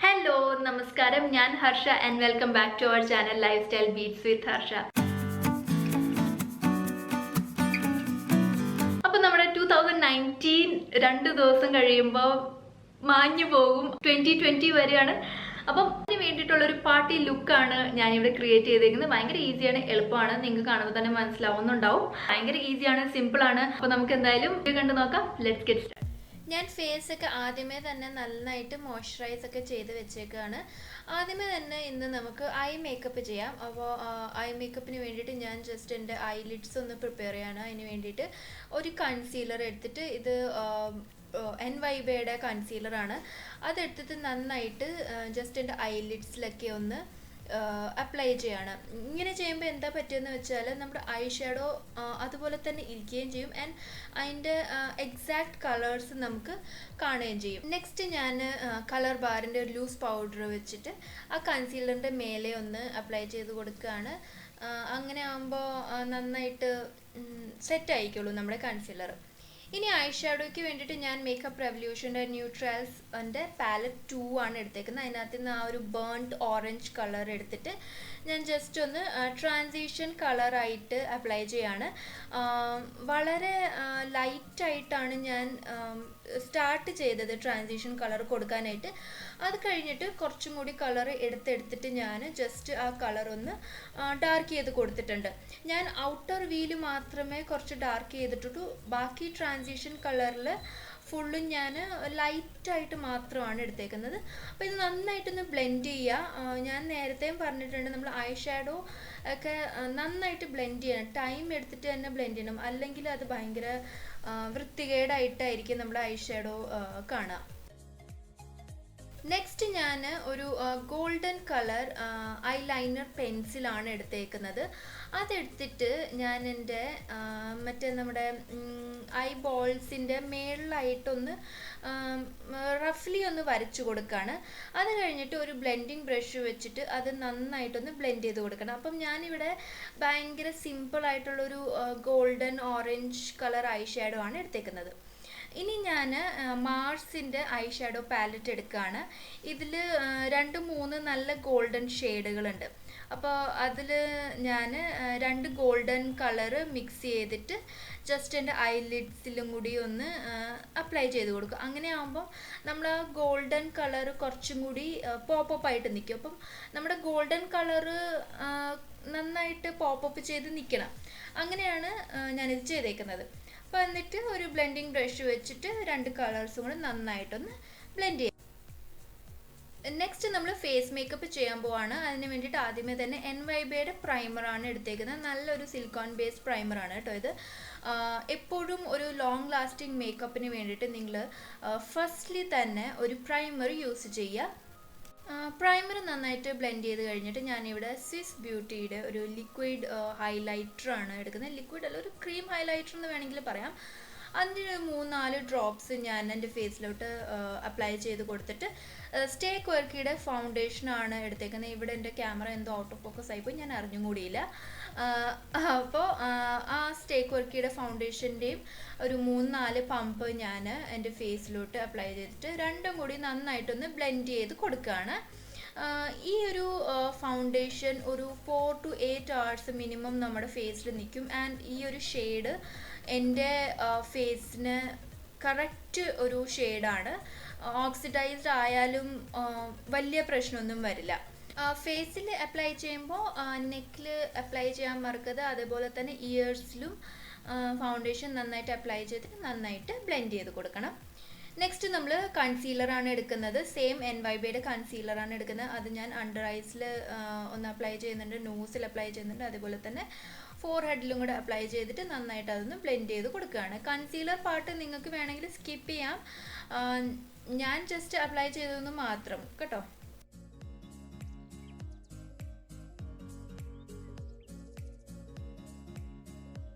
Hello, Namaskaram. I am Harsha and welcome back to our channel Lifestyle Beats with Harsha. അപ്പോൾ നമ്മുടെ 2019 രണ്ട് ദിവസം കഴിയുമ്പോൾ മാഞ്ഞു പോകും. 2020 വരെയാണ്. അപ്പം അതിന് വേണ്ടിയിട്ടുള്ള ഒരു പാർട്ടി ലുക്കാണ് ഞാനിവിടെ ക്രിയേറ്റ് ചെയ്തേക്കുന്നത്. ഭയങ്കര ഈസിയാണ്, എളുപ്പമാണ്. നിങ്ങൾക്ക് കാണുമ്പോൾ തന്നെ മനസ്സിലാവുന്നുണ്ടാവും. ഭയങ്കര ഈസിയാണ്, സിമ്പിളാണ്. അപ്പോൾ നമുക്ക് എന്തായാലും ഇത് കണ്ടു നോക്കാം. Let's get start. ഞാൻ ഫേസൊക്കെ ആദ്യമേ തന്നെ നന്നായിട്ട് മോയ്സ്ചറൈസ് ഒക്കെ ചെയ്ത് വെച്ചേക്കാണ്. ആദ്യമേ തന്നെ ഇന്ന് നമുക്ക് ഐ മേക്കപ്പ് ചെയ്യാം. അപ്പോൾ ഐ മേക്കപ്പിന് വേണ്ടിയിട്ട് ഞാൻ ജസ്റ്റ് എൻ്റെ ഐലിഡ്സ് ഒന്ന് പ്രിപ്പയർ ചെയ്യാണ്. അതിന് വേണ്ടിയിട്ട് ഒരു കൺസീലർ എടുത്തിട്ട് ഇത് എൻവൈബയുടെ കൺസീലറാണ്. അതെടുത്തിട്ട് നന്നായിട്ട് ജസ്റ്റ് എൻ്റെ ഐലിഡ്സിലൊക്കെ ഒന്ന് അപ്ലൈ ചെയ്യാണ്. ഇങ്ങനെ ചെയ്യുമ്പോൾ എന്താ പറ്റുമെന്ന് വെച്ചാൽ നമ്മുടെ ഐ ഷാഡോ അതുപോലെ തന്നെ ഇരിക്കുകയും ചെയ്യും ആൻഡ് അതിൻ്റെ എക്സാക്ട് കളേഴ്സ് നമുക്ക് കാണുകയും ചെയ്യും. നെക്സ്റ്റ് ഞാൻ കളർ ബാറിൻ്റെ ഒരു ലൂസ് പൗഡർ വെച്ചിട്ട് ആ കൺസീലറിൻ്റെ മേലെ ഒന്ന് അപ്ലൈ ചെയ്ത് കൊടുക്കുകയാണ്. അങ്ങനെ ആകുമ്പോൾ നന്നായിട്ട് സെറ്റ് ആയിക്കോളൂ നമ്മുടെ കൺസീലർ. ഇനി ഐ ഷാഡോയ്ക്ക് വേണ്ടിയിട്ട് ഞാൻ മേക്കപ്പ് റെവല്യൂഷൻ്റെ ന്യൂട്രൽസിൻ്റെ പാലറ്റ് 2 ആണ് എടുത്തേക്കുന്നത്. അതിനകത്ത് നിന്ന് ആ ഒരു ബേൺഡ് ഓറഞ്ച് കളർ എടുത്തിട്ട് ഞാൻ ജസ്റ്റ് ഒന്ന് ട്രാൻസിഷൻ കളറായിട്ട് അപ്ലൈ ചെയ്യാണ്. വളരെ ലൈറ്റായിട്ടാണ് ഞാൻ സ്റ്റാർട്ട് ചെയ്തത് ട്രാൻസിഷൻ കളർ കൊടുക്കാനായിട്ട്. അത് കഴിഞ്ഞിട്ട് കുറച്ചും കൂടി കളർ എടുത്തെടുത്തിട്ട് ഞാൻ ജസ്റ്റ് ആ കളർ ഒന്ന് ഡാർക്ക് ചെയ്ത് കൊടുത്തിട്ടുണ്ട്. ഞാൻ ഔട്ടർ വീല് മാത്രമേ കുറച്ച് ഡാർക്ക് ചെയ്തിട്ടുള്ളൂ. ബാക്കി ട്രാൻസിഷൻ കളറിൽ ഫുള്ളും ഞാൻ ലൈറ്റായിട്ട് മാത്രമാണ് എടുത്തേക്കുന്നത്. അപ്പോൾ ഇത് നന്നായിട്ടൊന്ന് ബ്ലെൻഡ് ചെയ്യുക. ഞാൻ നേരത്തെയും പറഞ്ഞിട്ടുണ്ട്, നമ്മൾ ഐ ഷാഡോ ഒക്കെ നന്നായിട്ട് ബ്ലെൻഡ് ചെയ്യണം. ടൈം എടുത്തിട്ട് തന്നെ ബ്ലെൻഡ് ചെയ്യണം, അല്ലെങ്കിൽ അത് ഭയങ്കര വൃത്തികേടായിട്ടായിരിക്കും നമ്മുടെ ഐ ഷാഡോ കാണുക. നെക്സ്റ്റ് ഞാൻ ഒരു ഗോൾഡൻ കളർ ഐലൈനർ പെൻസിലാണ് എടുത്തേക്കുന്നത്. അതെടുത്തിട്ട് ഞാൻ എൻ്റെ മറ്റേ നമ്മുടെ ഐ ബോൾസിൻ്റെ മേളിലായിട്ടൊന്ന് റഫ്ലി ഒന്ന് വരച്ചു കൊടുക്കുകയാണ്. അത് കഴിഞ്ഞിട്ട് ഒരു ബ്ലെൻഡിങ് ബ്രഷ് വെച്ചിട്ട് അത് നന്നായിട്ടൊന്ന് ബ്ലെൻഡ് ചെയ്ത് കൊടുക്കണം. അപ്പം ഞാനിവിടെ ഭയങ്കര സിമ്പിളായിട്ടുള്ളൊരു golden orange colour eye shadow ആണ് എടുത്തേക്കുന്നത്. ഇനി ഞാൻ മാർസിൻ്റെ ഐ ഷാഡോ പാലറ്റ് എടുക്കുകയാണ്. ഇതിൽ 2-3 നല്ല ഗോൾഡൻ ഷെയ്ഡുകളുണ്ട്. അപ്പോൾ അതിൽ ഞാൻ 2 ഗോൾഡൻ കളറ് മിക്സ് ചെയ്തിട്ട് ജസ്റ്റ് എൻ്റെ ഐലിഡ്സിലും കൂടി ഒന്ന് അപ്ലൈ ചെയ്ത് കൊടുക്കും. അങ്ങനെ ആകുമ്പോൾ നമ്മൾ ആ ഗോൾഡൻ കളർ കുറച്ചും കൂടി പോപ്പപ്പ് ആയിട്ട് നിൽക്കും. അപ്പം നമ്മുടെ ഗോൾഡൻ കളറ് നന്നായിട്ട് പോപ്പപ്പ് ചെയ്ത് നിൽക്കണം. അങ്ങനെയാണ് ഞാനിത് ചെയ്തേക്കുന്നത്. അപ്പോൾ എന്നിട്ട് ഒരു ബ്ലെൻഡിങ് ബ്രഷ് വെച്ചിട്ട് 2 കളേഴ്സും കൂടെ നന്നായിട്ടൊന്ന് ബ്ലെൻഡ് ചെയ്യും. നെക്സ്റ്റ് നമ്മൾ ഫേസ് മേക്കപ്പ് ചെയ്യാൻ പോവാണ്. അതിന് വേണ്ടിയിട്ട് ആദ്യമേ തന്നെ എൻവൈബയുടെ പ്രൈമറാണ് എടുത്തേക്കുന്നത്. നല്ലൊരു സിലിക്കോൺ ബേസ്ഡ് പ്രൈമറാണ് കേട്ടോ ഇത്. എപ്പോഴും ഒരു ലോങ് ലാസ്റ്റിംഗ് മേക്കപ്പിന് വേണ്ടിയിട്ട് നിങ്ങൾ ഫസ്റ്റ്ലി തന്നെ ഒരു പ്രൈമർ യൂസ് ചെയ്യുക. പ്രൈമർ നന്നായിട്ട് ബ്ലെൻഡ് ചെയ്ത് കഴിഞ്ഞിട്ട് ഞാനിവിടെ സ്വിസ് ബ്യൂട്ടിയുടെ ഒരു ലിക്വിഡ് ഹൈലൈറ്ററാണ് എടുക്കുന്നത്. ലിക്വിഡ് അല്ല, ഒരു ക്രീം ഹൈലൈറ്റർ എന്ന് വേണമെങ്കിൽ പറയാം. അതിൻ്റെ 3-4 ഡ്രോപ്സ് ഞാൻ എൻ്റെ ഫേസിലോട്ട് അപ്ലൈ ചെയ്ത് കൊടുത്തിട്ട് സ്റ്റേ ക്വർക്കിയുടെ ഫൗണ്ടേഷനാണ് എടുത്തേക്കുന്നത്. ഇവിടെ എൻ്റെ ക്യാമറ എന്തോ ഔട്ട് ഓഫ് ഫോക്കസ് ആയിപ്പോയി, ഞാൻ അറിഞ്ഞും കൂടിയില്ല. അപ്പോൾ ആ സ്റ്റേ ക്വർക്കിയുടെ ഫൗണ്ടേഷൻ്റെയും ഒരു 3-4 പമ്പ് ഞാൻ എൻ്റെ ഫേസിലോട്ട് അപ്ലൈ ചെയ്തിട്ട് രണ്ടും കൂടി നന്നായിട്ടൊന്ന് ബ്ലെൻഡ് ചെയ്ത് കൊടുക്കുകയാണ്. ഈ ഒരു ഫൗണ്ടേഷൻ ഒരു 4 to 8 hours മിനിമം നമ്മുടെ ഫേസിൽ നിൽക്കും. ആൻഡ് ഈ ഒരു ഷെയ്ഡ് എൻ്റെ ഫേസിന് കറക്റ്റ് ഒരു ഷെയ്ഡാണ്. ഓക്സിഡൈസ്ഡ് ആയാലും വലിയ പ്രശ്നമൊന്നും വരില്ല. ഫേസിൽ അപ്ലൈ ചെയ്യുമ്പോൾ നെക്കിൽ അപ്ലൈ ചെയ്യാൻ മറക്കരുത്. അതേപോലെ തന്നെ ഇയേഴ്സിലും ഫൗണ്ടേഷൻ നന്നായിട്ട് അപ്ലൈ ചെയ്തിട്ട് നന്നായിട്ട് ബ്ലെൻഡ് ചെയ്ത് കൊടുക്കണം. നെക്സ്റ്റ് നമ്മൾ കൺസീലറാണ് എടുക്കുന്നത്. സെയിം എൻവൈബയുടെ കൺസീലറാണ് എടുക്കുന്നത്. അത് ഞാൻ അണ്ടർ ഐസിൽ ഒന്ന് അപ്ലൈ ചെയ്യുന്നുണ്ട്, നോസിൽ അപ്ലൈ ചെയ്യുന്നുണ്ട്, അതേപോലെ തന്നെ ഫോർഹെഡിലും കൂടെ അപ്ലൈ ചെയ്തിട്ട് നന്നായിട്ട് അതൊന്ന് ബ്ലെൻഡ് ചെയ്ത് കൊടുക്കുകയാണ്. കൺസീലർ പാർട്ട് നിങ്ങൾക്ക് വേണമെങ്കിൽ സ്കിപ്പ് ചെയ്യാം. ഞാൻ ജസ്റ്റ് അപ്ലൈ ചെയ്തതെന്ന് മാത്രം കേട്ടോ.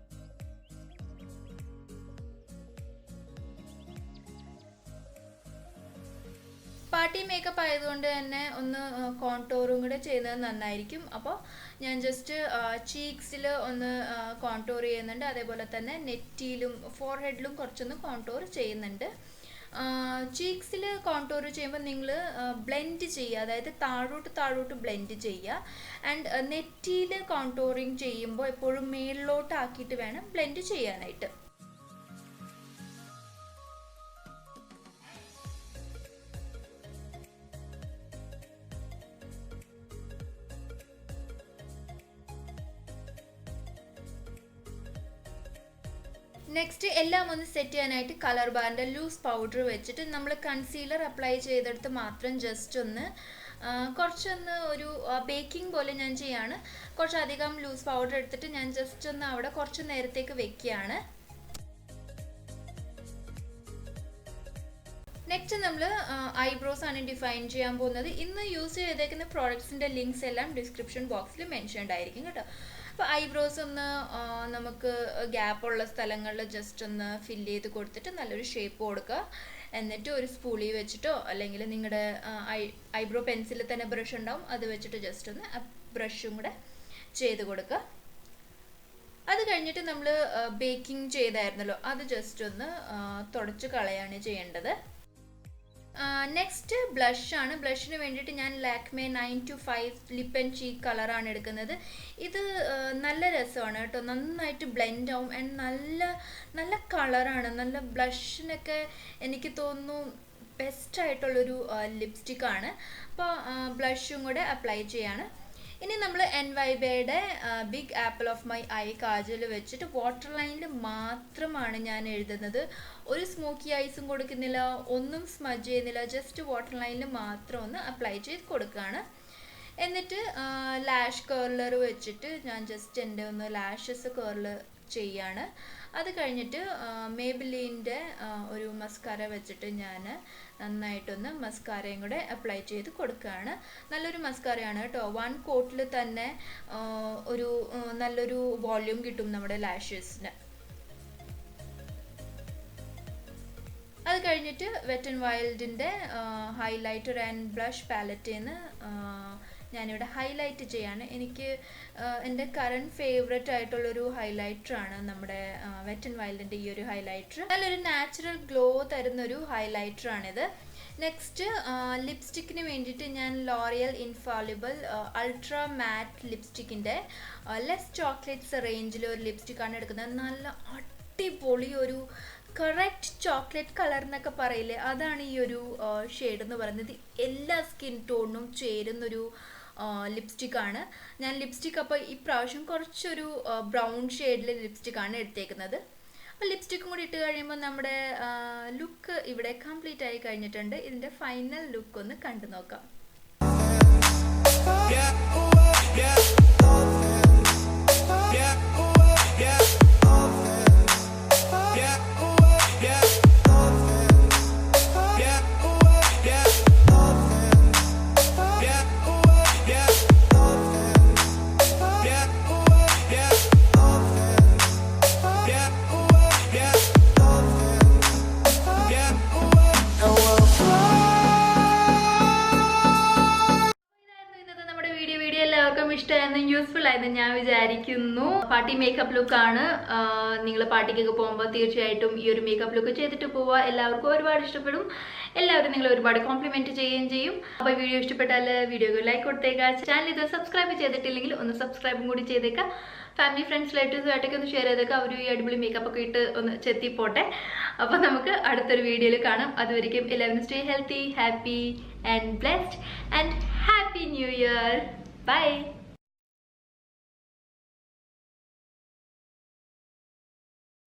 പാർട്ടി മേക്കപ്പ് ആയതുകൊണ്ട് തന്നെ ഒന്ന് കോൺടോറും കൂടെ ചെയ്യുന്നത് നന്നായിരിക്കും. അപ്പോൾ ഞാൻ ജസ്റ്റ് ചീക്സിൽ ഒന്ന് കോൺടോർ ചെയ്യുന്നുണ്ട്. അതേപോലെ തന്നെ നെറ്റിയിലും ഫോർഹെഡിലും കുറച്ചൊന്ന് കോൺടോർ ചെയ്യുന്നുണ്ട്. ചീക്സിൽ കോണ്ടൂർ ചെയ്യുമ്പോൾ നിങ്ങൾ ബ്ലെൻഡ് ചെയ്യുക, അതായത് താഴോട്ട് ബ്ലെൻഡ് ചെയ്യുക. ആൻഡ് നെറ്റിയിൽ കോണ്ടൂറിങ് ചെയ്യുമ്പോൾ എപ്പോഴും മേളിലോട്ടാക്കിയിട്ട് വേണം ബ്ലെൻഡ് ചെയ്യാനായിട്ട്. നെക്സ്റ്റ് എല്ലാം ഒന്ന് സെറ്റ് ചെയ്യാനായിട്ട് കളർ ബാറിൻ്റെ ലൂസ് പൗഡർ വെച്ചിട്ട് നമ്മൾ കൺസീലർ അപ്ലൈ ചെയ്തെടുത്ത് മാത്രം ജസ്റ്റ് ഒന്ന് കുറച്ചൊന്ന് ഒരു ബേക്കിംഗ് പോലെ ഞാൻ ചെയ്യാണ്. കുറച്ചധികം ലൂസ് പൗഡർ എടുത്തിട്ട് ഞാൻ ജസ്റ്റ് ഒന്ന് അവിടെ കുറച്ച് നേരത്തേക്ക് വെക്കുകയാണ്. നെക്സ്റ്റ് നമ്മൾ ഐബ്രോസ് ആണ് ഡിഫൈൻ ചെയ്യാൻ പോകുന്നത്. ഇന്ന് യൂസ് ചെയ്തേക്കുന്ന പ്രോഡക്ട്സിൻ്റെ ലിങ്ക്സ് എല്ലാം ഡിസ്ക്രിപ്ഷൻ ബോക്സിൽ മെൻഷൻഡ് ആയിരിക്കും കേട്ടോ. അപ്പോൾ ഐബ്രോസ് ഒന്ന് നമുക്ക് ഗ്യാപ്പുള്ള സ്ഥലങ്ങളിൽ ജസ്റ്റ് ഒന്ന് ഫില്ല് ചെയ്ത് കൊടുത്തിട്ട് നല്ലൊരു ഷേപ്പ് കൊടുക്കുക. എന്നിട്ട് ഒരു സ്പൂളി വെച്ചിട്ടോ അല്ലെങ്കിൽ നിങ്ങളുടെ ഐബ്രോ പെൻസിലിൽ തന്നെ ബ്രഷ് ഉണ്ടാവും, അത് വെച്ചിട്ട് ജസ്റ്റ് ഒന്ന് ബ്രഷും കൂടെ ചെയ്ത് കൊടുക്കുക. അത് കഴിഞ്ഞിട്ട് നമ്മൾ ബേക്കിംഗ് ചെയ്തായിരുന്നല്ലോ, അത് ജസ്റ്റ് ഒന്ന് തുടച്ച് കളയാണ് ചെയ്യേണ്ടത്. നെക്സ്റ്റ് ബ്ലഷ് ആണ്. ബ്ലഷിന് വേണ്ടിയിട്ട് ഞാൻ ലാക്മേ 925 ലിപ്പ് ആൻഡ് ചീക്ക് കളറാണ് എടുക്കുന്നത്. ഇത് നല്ല രസമാണ് കേട്ടോ, നന്നായിട്ട് ബ്ലെൻഡ് ആവും ആൻഡ് നല്ല കളറാണ്. നല്ല ബ്ലഷിനൊക്കെ എനിക്ക് തോന്നുന്നു ബെസ്റ്റായിട്ടുള്ളൊരു ലിപ്സ്റ്റിക്കാണ്. അപ്പോൾ ബ്ലഷും കൂടെ അപ്ലൈ ചെയ്യാണ്. ഇനി നമ്മൾ എൻവൈബയുടെ big apple of my eye kajal വെച്ചിട്ട് വാട്ടർ ലൈനിൽ മാത്രമാണ് ഞാൻ എഴുതുന്നത്. ഒരു സ്മോക്കി ഐസും കൊടുക്കുന്നില്ല, ഒന്നും സ്മജ് ചെയ്യുന്നില്ല, ജസ്റ്റ് വാട്ടർ ലൈനിൽ മാത്രം ഒന്ന് അപ്ലൈ ചെയ്ത് കൊടുക്കുകയാണ്. എന്നിട്ട് ലാഷ് കേർലർ വെച്ചിട്ട് ഞാൻ ജസ്റ്റ് എൻ്റെ ഒന്ന് ലാഷസ് കേർൽ ചെയ്യാണ്. അത് കഴിഞ്ഞിട്ട് മേബിലിൻ്റെ ഒരു മസ്കാര വെച്ചിട്ട് ഞാൻ നന്നായിട്ടൊന്ന് മസ്കാരയും കൂടെ അപ്ലൈ ചെയ്ത് കൊടുക്കുകയാണ്. നല്ലൊരു മസ്കാരയാണ് കേട്ടോ, 1 കോട്ടിൽ തന്നെ ഒരു നല്ലൊരു വോള്യൂം കിട്ടും നമ്മുടെ ലാഷസിന്. അത് കഴിഞ്ഞിട്ട് വെറ്റ് ആൻഡ് വൈൽഡിൻ്റെ ഹൈലൈറ്റർ ആൻഡ് ബ്ലഷ് പാലറ്റിൽ നിന്ന് ഞാനിവിടെ ഹൈലൈറ്റ് ചെയ്യാണ്. എനിക്ക് എൻ്റെ കറണ്ട് ഫേവറേറ്റ് ആയിട്ടുള്ളൊരു ഹൈലൈറ്ററാണ് നമ്മുടെ വെറ്റ് ആൻഡ് വൈൽഡിൻ്റെ ഈ ഒരു ഹൈലൈറ്റർ. നല്ലൊരു നാച്ചുറൽ ഗ്ലോ തരുന്നൊരു ഹൈലൈറ്ററാണിത്. നെക്സ്റ്റ് ലിപ്സ്റ്റിക്കിന് വേണ്ടിയിട്ട് ഞാൻ ലോറിയൽ ഇൻഫാലിബിൾ അൾട്രാ മാറ്റ് ലിപ്സ്റ്റിക്കിൻ്റെ ലെസ് ചോക്ലേറ്റ്സ് റേഞ്ചിൽ ഒരു ലിപ്സ്റ്റിക്കാണ് എടുക്കുന്നത്. നല്ല അടിപൊളി ഒരു കറക്റ്റ് ചോക്ലേറ്റ് കളർ എന്നൊക്കെ പറയില്ലേ, അതാണ് ഈ ഒരു ഷെയ്ഡ് എന്ന് പറയുന്നത്. എല്ലാ സ്കിൻ ടോണിനും ചേരുന്നൊരു ലിപ്സ്റ്റിക്കാണ്. ഞാൻ ലിപ്സ്റ്റിക്ക് അപ്പോൾ ഇപ്രാവശ്യം കുറച്ചൊരു ബ്രൗൺ ഷെയ്ഡിലെ ലിപ്സ്റ്റിക്കാണ് എടുത്തേക്കുന്നത്. അപ്പോൾ ലിപ്സ്റ്റിക്കും കൂടി ഇട്ട് കഴിയുമ്പോൾ നമ്മുടെ ലുക്ക് ഇവിടെ കംപ്ലീറ്റ് ആയി കഴിഞ്ഞിട്ടുണ്ട്. ഇതിൻ്റെ ഫൈനൽ ലുക്ക് ഒന്ന് കണ്ടു നോക്കാം. ഇഷ്ടമായിരുന്നു, യൂസ്ഫുൾ ആയിരുന്നു ഞാൻ വിചാരിക്കുന്നു. പാർട്ടി മേക്കപ്പ് ലുക്കാണ്. നിങ്ങൾ പാർട്ടിക്കൊക്കെ പോകുമ്പോൾ തീർച്ചയായിട്ടും ഈ ഒരു മേക്കപ്പ് ലുക്ക് ചെയ്തിട്ട് പോവുക. എല്ലാവർക്കും ഒരുപാട് ഇഷ്ടപ്പെടും. എല്ലാവരും നിങ്ങൾ ഒരുപാട് കോംപ്ലിമെന്റ് ചെയ്യുകയും ചെയ്യും. അപ്പോൾ വീഡിയോ ഇഷ്ടപ്പെട്ടാൽ വീഡിയോക്ക് ലൈക്ക് കൊടുത്തേക്കാം. ചാനൽ ഇത് സബ്സ്ക്രൈബ് ചെയ്തിട്ടില്ലെങ്കിൽ ഒന്ന് സബ്സ്ക്രൈബും കൂടി ചെയ്തേക്കാം. ഫാമിലി ഫ്രണ്ട്സ് റിലേറ്റീവ്സുമായിട്ടൊക്കെ ഒന്ന് ഷെയർ ചെയ്തേക്കാം. അവർ ഈ അടിപൊളി മേക്കപ്പ് ഒക്കെ ഇട്ട് ഒന്ന് ചെത്തിപ്പോട്ടെ. അപ്പോൾ നമുക്ക് അടുത്തൊരു വീഡിയോയിൽ കാണാം. അതുവരെയും എല്ലാവരും stay healthy, happy and blessed and happy new year. By.